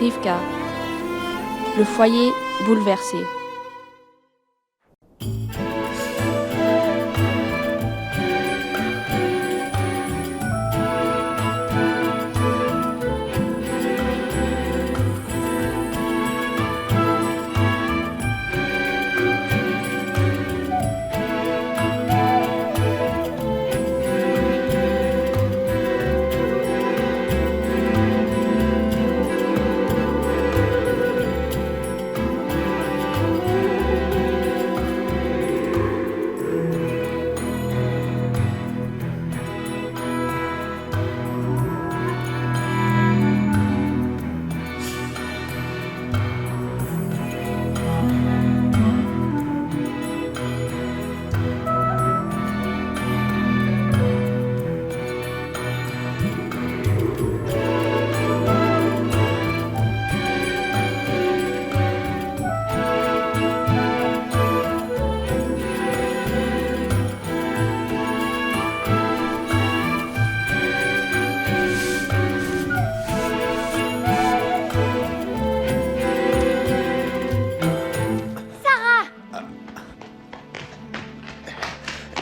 Rivka. Le foyer bouleversé.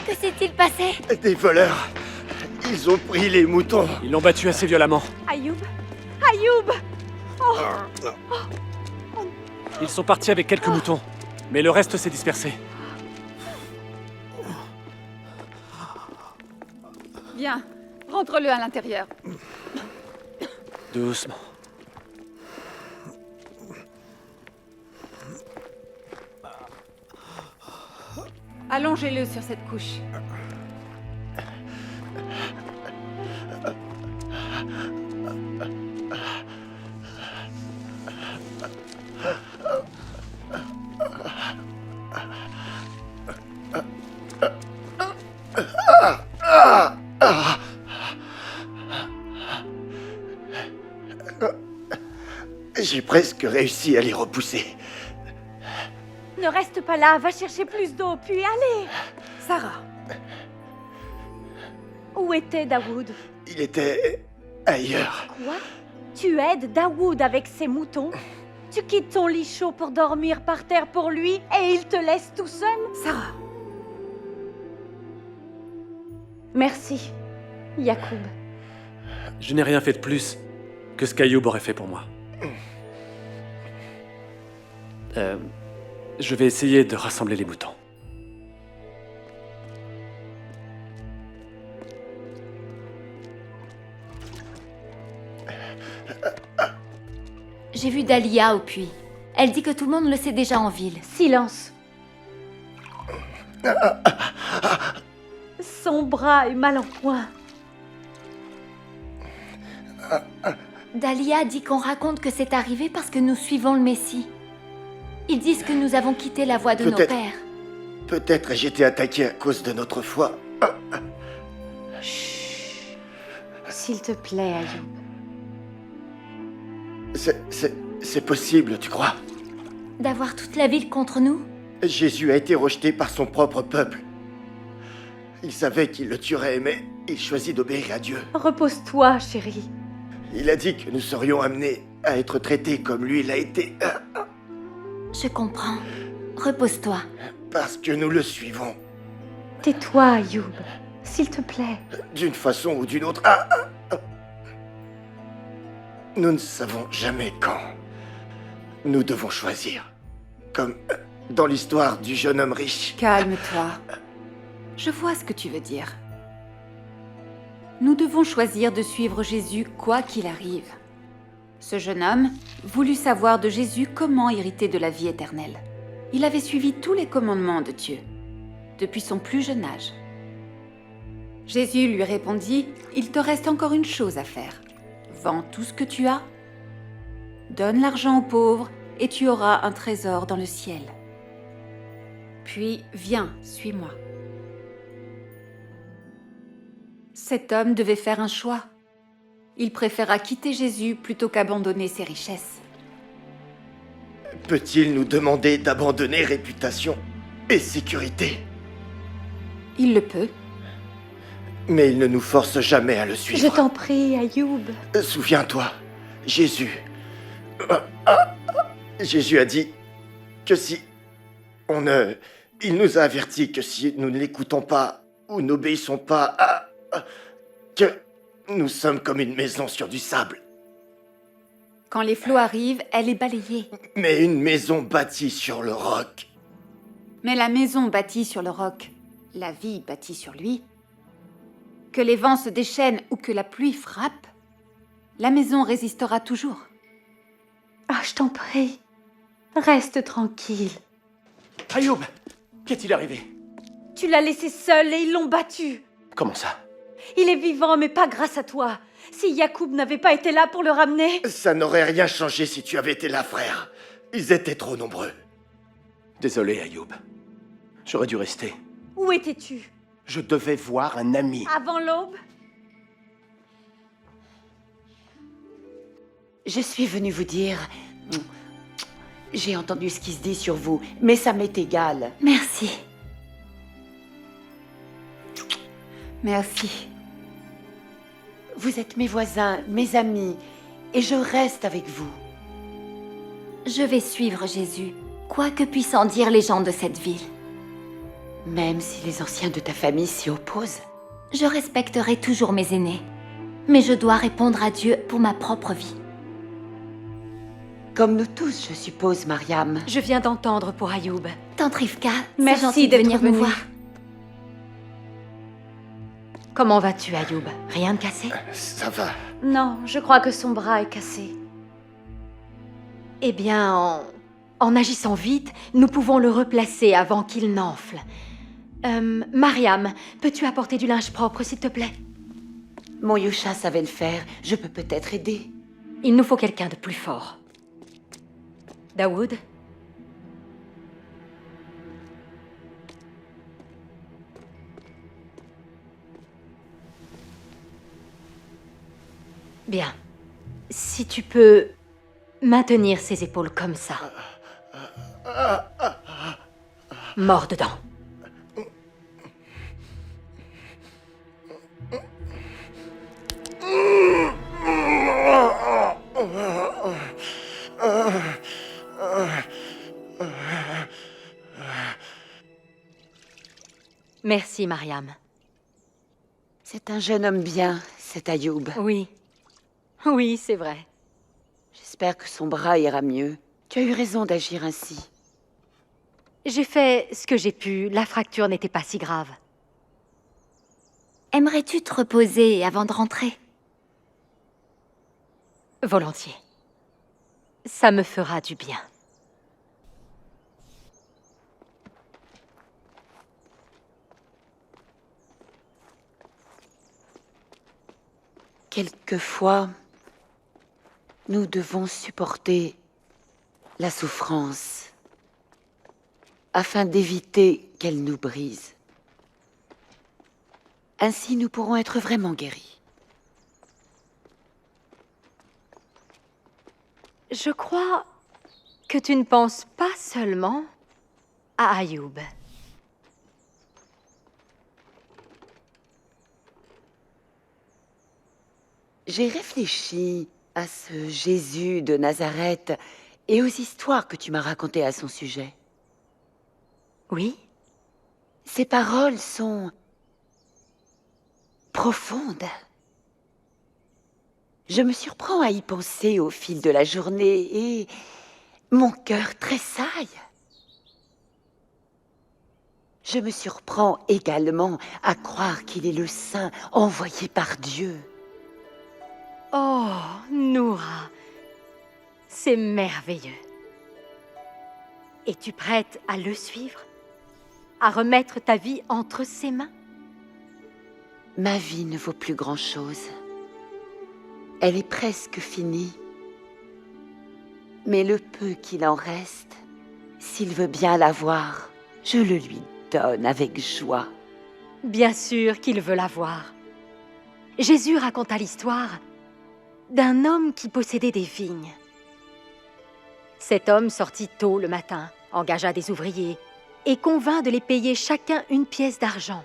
Que s'est-il passé? Des voleurs. Ils ont pris les moutons. Ils l'ont battu assez violemment. Ayoub! Ayoub! Ils sont partis avec quelques moutons, mais le reste s'est dispersé. Viens, rentre-le à l'intérieur. Doucement. Allongez-le sur cette couche. J'ai presque réussi à les repousser. Ne reste pas là, va chercher plus d'eau, puis allez! Sarah. Où était Daoud? Il était ailleurs. Quoi? Tu aides Daoud avec ses moutons? Tu quittes ton lit chaud pour dormir par terre pour lui et il te laisse tout seul? Sarah. Merci, Yacoub. Je n'ai rien fait de plus que ce qu'Ayoub aurait fait pour moi. Je vais essayer de rassembler les moutons. J'ai vu Dalia au puits. Elle dit que tout le monde le sait déjà en ville. Silence. Son bras est mal en point. Dalia dit qu'on raconte que c'est arrivé parce que nous suivons le Messie. Ils disent que nous avons quitté la voie de nos pères. Peut-être j'ai été attaqué à cause de notre foi. Chut. S'il te plaît, Ayoub. C'est possible, tu crois? D'avoir toute la ville contre nous? Jésus a été rejeté par son propre peuple. Il savait qu'il le tuerait, mais il choisit d'obéir à Dieu. Repose-toi, chérie. Il a dit que nous serions amenés à être traités comme lui l'a été. Je comprends. Repose-toi. Parce que nous le suivons. Tais-toi, Ayoub. S'il te plaît. D'une façon ou d'une autre. Nous ne savons jamais quand. Nous devons choisir. Comme dans l'histoire du jeune homme riche. Calme-toi. Je vois ce que tu veux dire. Nous devons choisir de suivre Jésus quoi qu'il arrive. Ce jeune homme voulut savoir de Jésus comment hériter de la vie éternelle. Il avait suivi tous les commandements de Dieu, depuis son plus jeune âge. Jésus lui répondit, « Il te reste encore une chose à faire. Vends tout ce que tu as, donne l'argent aux pauvres et tu auras un trésor dans le ciel. Puis viens, suis-moi. » Cet homme devait faire un choix. Il préféra quitter Jésus plutôt qu'abandonner ses richesses. Peut-il nous demander d'abandonner réputation et sécurité? Il le peut. Mais il ne nous force jamais à le suivre. Je t'en prie, Ayoub. Souviens-toi, Jésus Jésus a dit que si on ne... Il nous a avertis que si nous ne l'écoutons pas ou n'obéissons pas que nous sommes comme une maison sur du sable. Quand les flots arrivent, elle est balayée. Mais une maison bâtie sur le roc. Mais la maison bâtie sur le roc, la vie bâtie sur lui, que les vents se déchaînent ou que la pluie frappe, la maison résistera toujours. Ah, je t'en prie. Reste tranquille. Ayoub, qu'est-il arrivé? Tu l'as laissé seul et ils l'ont battu. Comment ça? Il est vivant, mais pas grâce à toi. Si Yacoub n'avait pas été là pour le ramener... Ça n'aurait rien changé si tu avais été là, frère. Ils étaient trop nombreux. Désolé, Ayoub. J'aurais dû rester. Où étais-tu? Je devais voir un ami. Avant l'aube? Je suis venue vous dire... J'ai entendu ce qui se dit sur vous, mais ça m'est égal. Merci. Merci. Vous êtes mes voisins, mes amis, et je reste avec vous. Je vais suivre Jésus, quoi que puissent en dire les gens de cette ville. Même si les anciens de ta famille s'y opposent. Je respecterai toujours mes aînés, mais je dois répondre à Dieu pour ma propre vie. Comme nous tous, je suppose, Mariam. Je viens d'entendre pour Ayoub. Tante Rivka, c'est Merci gentil de d'être venir me venue. voir. Comment vas-tu, Ayoub? Rien de cassé? Ça va. Non, je crois que son bras est cassé. Eh bien, en agissant vite, nous pouvons le replacer avant qu'il n'enfle. Mariam, peux-tu apporter du linge propre, s'il te plaît? Mon Yusha savait le faire, je peux peut-être aider. Il nous faut quelqu'un de plus fort. Daoud? Bien. Si tu peux maintenir ses épaules comme ça. Mort dedans. Merci, Mariam. C'est un jeune homme bien, cet Ayoub. Oui. Oui, c'est vrai. J'espère que son bras ira mieux. Tu as eu raison d'agir ainsi. J'ai fait ce que j'ai pu. La fracture n'était pas si grave. Aimerais-tu te reposer avant de rentrer? Volontiers. Ça me fera du bien. Quelquefois, nous devons supporter la souffrance afin d'éviter qu'elle nous brise. Ainsi, nous pourrons être vraiment guéris. Je crois que tu ne penses pas seulement à Ayoub. J'ai réfléchi à ce Jésus de Nazareth et aux histoires que tu m'as racontées à son sujet. Oui? Ces paroles sont profondes. Je me surprends à y penser au fil de la journée et mon cœur tressaille. Je me surprends également à croire qu'il est le saint envoyé par Dieu. Oh, Noura, c'est merveilleux. Es-tu prête à le suivre? À remettre ta vie entre ses mains? Ma vie ne vaut plus grand-chose. Elle est presque finie. Mais le peu qu'il en reste, s'il veut bien l'avoir, je le lui donne avec joie. Bien sûr qu'il veut la voir. Jésus raconta l'histoire d'un homme qui possédait des vignes. Cet homme sortit tôt le matin, engagea des ouvriers et convint de les payer chacun une pièce d'argent,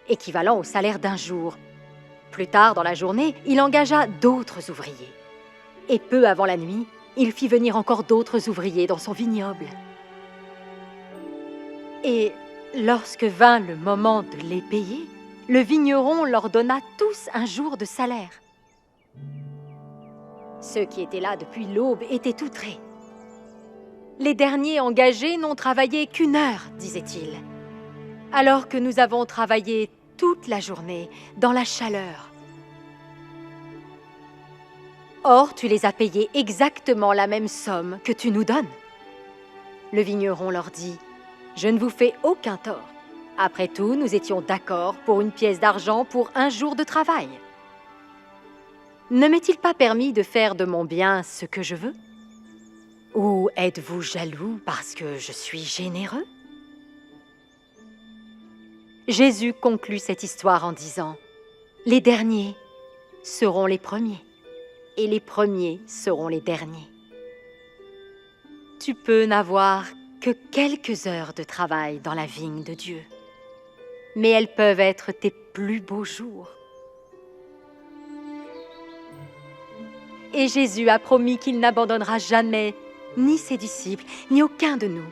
équivalent au salaire d'un jour. Plus tard dans la journée, il engagea d'autres ouvriers. Et peu avant la nuit, il fit venir encore d'autres ouvriers dans son vignoble. Et lorsque vint le moment de les payer, le vigneron leur donna tous un jour de salaire. Ceux qui étaient là depuis l'aube étaient outrés. Les derniers engagés n'ont travaillé qu'1 heure, disait-il, alors que nous avons travaillé toute la journée dans la chaleur. Or, tu les as payés exactement la même somme que tu nous donnes. Le vigneron leur dit, « Je ne vous fais aucun tort. Après tout, nous étions d'accord pour 1 pièce d'argent pour 1 jour de travail. Ne m'est-il pas permis de faire de mon bien ce que je veux? Ou êtes-vous jaloux parce que je suis généreux? » Jésus conclut cette histoire en disant, « Les derniers seront les premiers, et les premiers seront les derniers. » Tu peux n'avoir que quelques heures de travail dans la vigne de Dieu, mais elles peuvent être tes plus beaux jours. Et Jésus a promis qu'il n'abandonnera jamais ni ses disciples, ni aucun de nous.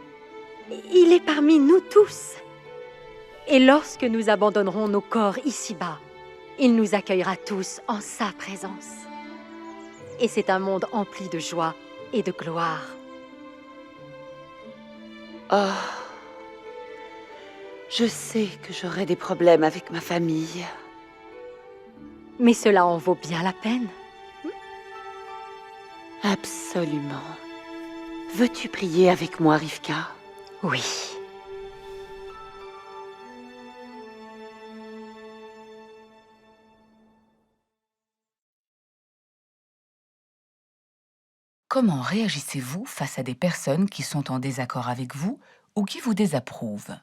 Il est parmi nous tous. Et lorsque nous abandonnerons nos corps ici-bas, il nous accueillera tous en sa présence. Et c'est un monde empli de joie et de gloire. Oh, je sais que j'aurai des problèmes avec ma famille. Mais cela en vaut bien la peine. Absolument. Veux-tu prier avec moi, Rivka? Oui. Comment réagissez-vous face à des personnes qui sont en désaccord avec vous ou qui vous désapprouvent?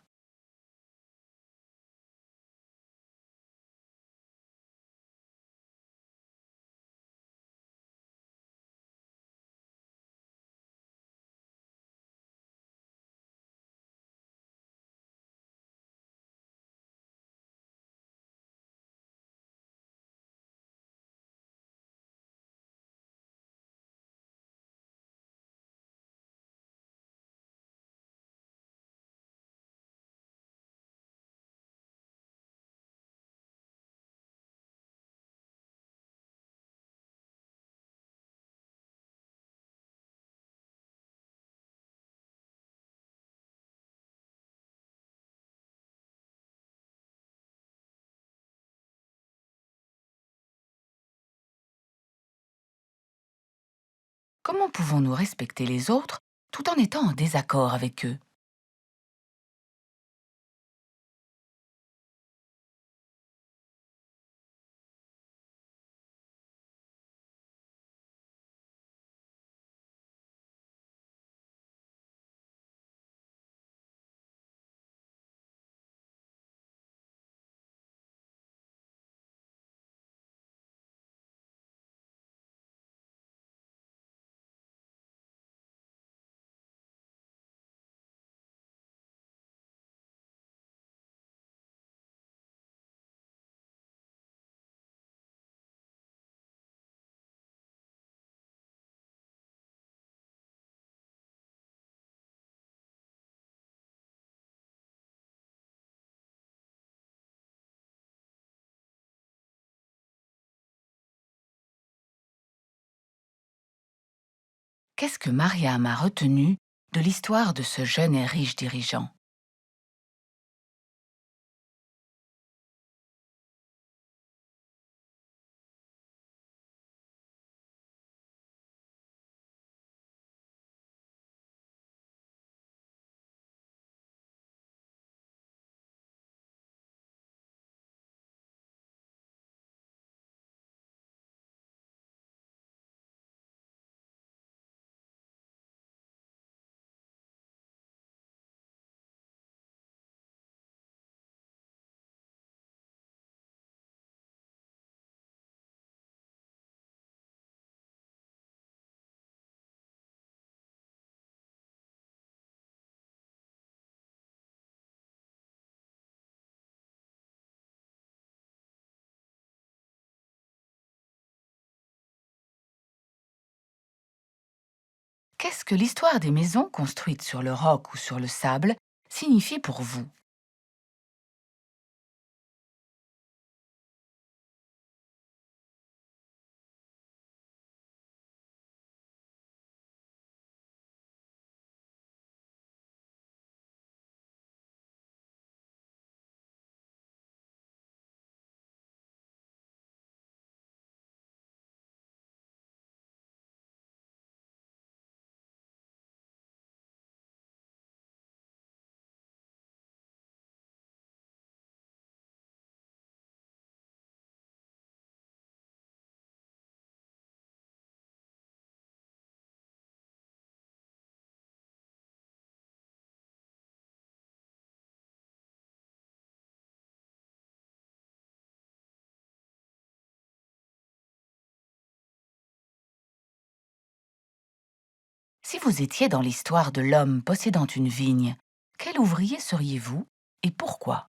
Comment pouvons-nous respecter les autres tout en étant en désaccord avec eux? Qu'est-ce que Mariam a retenu de l'histoire de ce jeune et riche dirigeant? Qu'est-ce que l'histoire des maisons construites sur le roc ou sur le sable signifie pour vous? Si vous étiez dans l'histoire de l'homme possédant une vigne, quel ouvrier seriez-vous et pourquoi?